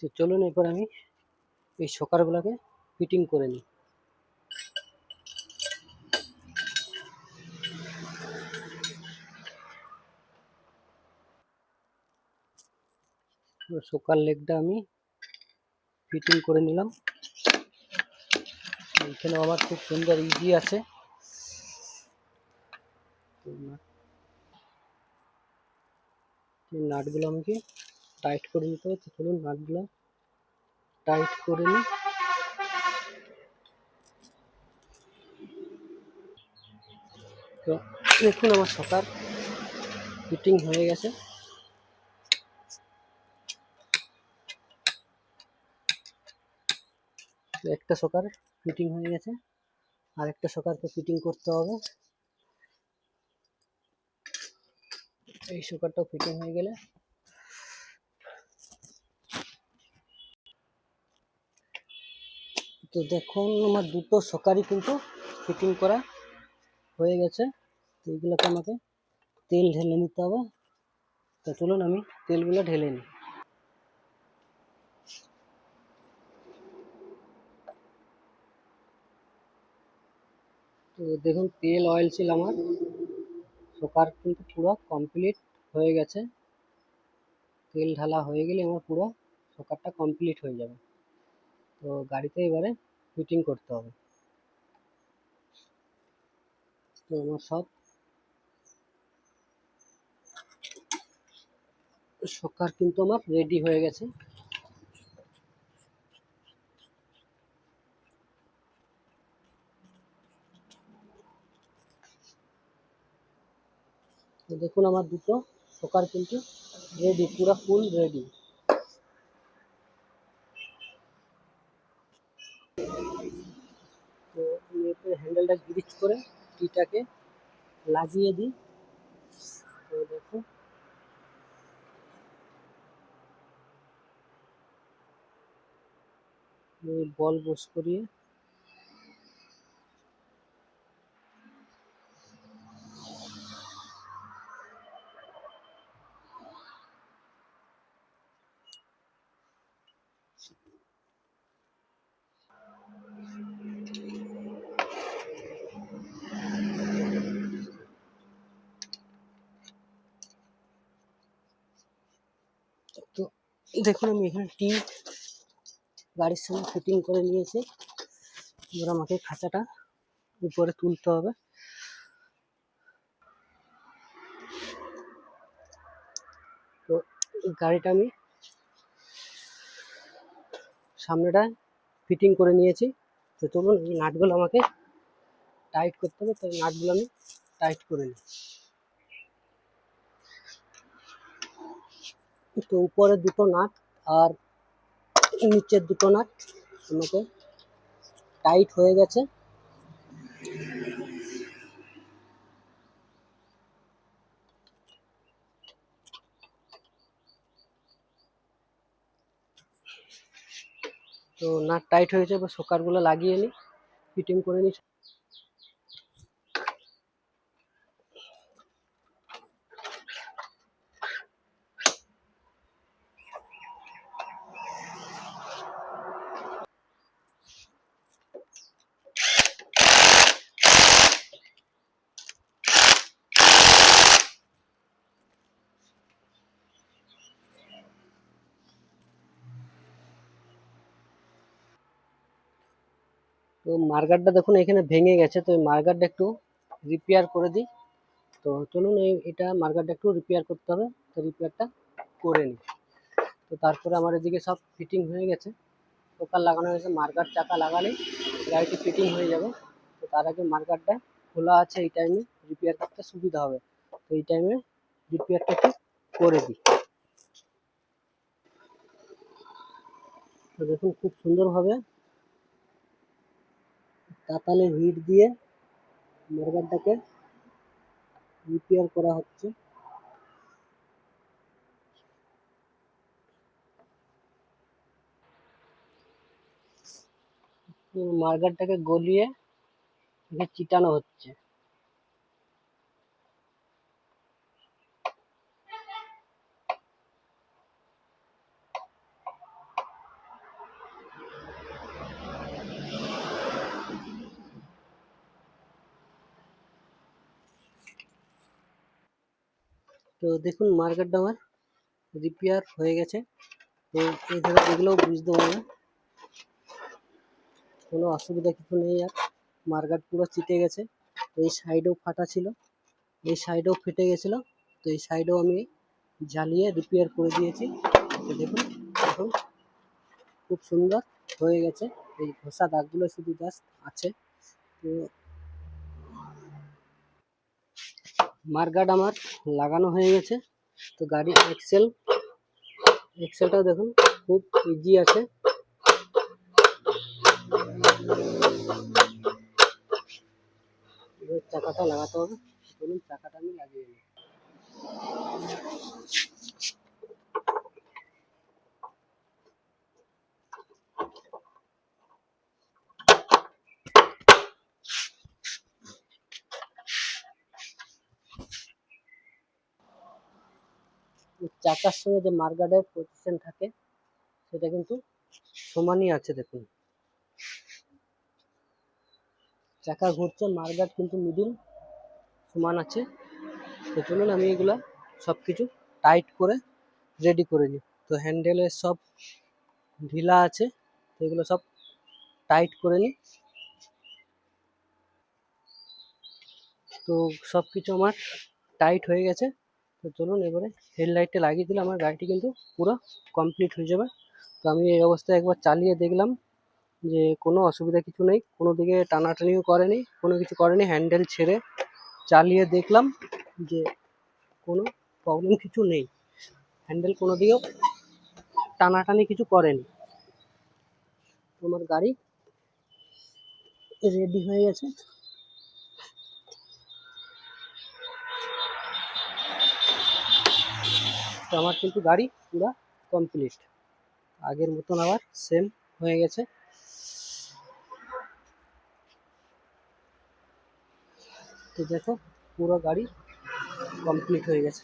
তো চলুন এরপর আমি এই শকারগুলোকে ফিটিং করে নিই। শকার লেগটা আমি ফিটিং করে নিলাম। এখানে আমার খুব সুন্দর ইজি আছে। নাটগুলো আমাকে টাইট করে নিতে হবে। তো চলুন নাটগুলো টাইট করে নিই। তো দেখুন আমার শকার ফিটিং হয়ে গেছে। একটা শকার ফিটিং হয়ে গেছে, আর একটা শকারকে ফিটিং করতে হবে। এই শকারটাও ফিটিং হয়ে গেলে তো দেখুন আমার দুটো শকারই কিন্তু ফিটিং করা হয়ে গেছে। তো এইগুলোকে আমাকে তেল ঢেলে নিতে হবে। তো চলুন আমি তেলগুলো ঢেলে নিই। তো দেখুন তেল অয়েল ছিল আমার শকার কিন্তু পুরো কমপ্লিট হয়ে গেছে। তেল ঢালা হয়ে গেলে আমার পুরো শকারটা কমপ্লিট হয়ে যাবে। তো গাড়িতে এবারে ফিটিং করতে হবে। তো আমার সব শকার কিন্তু আমার রেডি হয়ে গেছে। তো দেখুন আমার দুটো শকার কিন্তু রেডি, পুরো ফুল রেডি। তো আমি এরপরে হ্যান্ডেলটা গ্রিজ করে কিটাকে লাগিয়ে দিই। তো দেখো বল বস করিয়ে তো দেখুন আমি এখানে গাড়ির সঙ্গে ফিটিং করে নিয়েছি। এবার আমাকে খাঁচাটা উপরে তুলতে হবে। তো গাড়িটা আমি সামনেটা ফিটিং করে নিয়েছি। তো চলুন এই নাটগুলো আমাকে টাইট করতে হবে। তো নাটগুলো আমি টাইট করে নিই। তো উপরে দুটো নাট আর নিচের দুটো নাট আমাকে টাইট হয়ে গেছে। তো নাট টাইট হয়েছে, এবার শকারগুলো লাগিয়ে নিই, ফিটিং করে নিই। তো মার্গারটা দেখুন এখানে ভেঙে গেছে। তো এই মার্গারটা একটু রিপেয়ার করে দিই। তো চলুন এটা মার্গারটা একটু রিপেয়ার করতে হবে। তো রিপেয়ারটা করে নিই। তো তারপরে আমার এদিকে সব ফিটিং হয়ে গেছে, শকার লাগানো হয়েছে। মার্গার চাকা লাগালেই গাড়িটি ফিটিং হয়ে যাবে। তো তার আগে মার্গারটা খোলা আছে, এই টাইমে রিপেয়ার করতে সুবিধা হবে। তো এই টাইমে রিপেয়ারটা একটু করে দিই। তো দেখুন খুব সুন্দরভাবে তাতালের হিট দিয়ে মার্গারটাকে রিপেয়ার করা হচ্ছে। মার্গারটাকে গলিয়ে চিটানো হচ্ছে। তো দেখুন মার্কেটটা আমার রিপেয়ার হয়ে গেছে। তো এইভাবে দেখলেও বুঝতে পারবে কোনো অসুবিধা কিছু নেই। আর মার্কেট পুরো চিটে গেছে। তো এই সাইডেও ফাটা ছিল, এই সাইডেও ফেটে গেছিলো। তো এই সাইডেও আমি জ্বালিয়ে রিপেয়ার করে দিয়েছি। তো দেখুন এখন খুব সুন্দর হয়ে গেছে। এই ঘষা দাগগুলো শুধু জাস্ট আছে। তো মার্কেট আমার লাগানো হয়ে গেছে। তো গাড়ি এক্সেলটাও দেখুন খুব ইজি আছে। এবার চাকাটা লাগাতে হবে। চলুন চাকাটা আমি লাগিয়ে নিই। চাকার সঙ্গে যে মার্কেটের পজিশন থাকে সেটা কিন্তু সমানই আছে। দেখুন চাকা ঘুরছে, মার্কেট কিন্তু মিডিল সমান আছে। তো চলুন আমি এগুলা সব কিছু টাইট করে রেডি করে নিই। তো হ্যান্ডেলের সব ঢিলা আছে, তো এগুলো সব টাইট করে নিই। তো সব কিছু আমার টাইট হয়ে গেছে। তো চলুন এবারে হেডলাইটটা লাগিয়ে দিলে আমার গাড়িটি কিন্তু পুরো কমপ্লিট হয়ে যাবে। তো আমি এই অবস্থায় একবার চালিয়ে দেখলাম যে কোনো অসুবিধা কিছু নেই, কোনো দিকে টানাটানিও করেনি, কোনো কিছু করেনি। হ্যান্ডেল ছেড়ে চালিয়ে দেখলাম যে কোনো প্রবলেম কিছু নেই, হ্যান্ডেল কোনো দিকেও টানাটানি কিছু করেনি। তোমার গাড়ি রেডি হয়ে গেছে। তো আমার কিন্তু গাড়ি পুরো কমপ্লিট, আগের মতন আবার সেম হয়ে গেছে। তো দেখো পুরো গাড়ি কমপ্লিট হয়ে গেছে।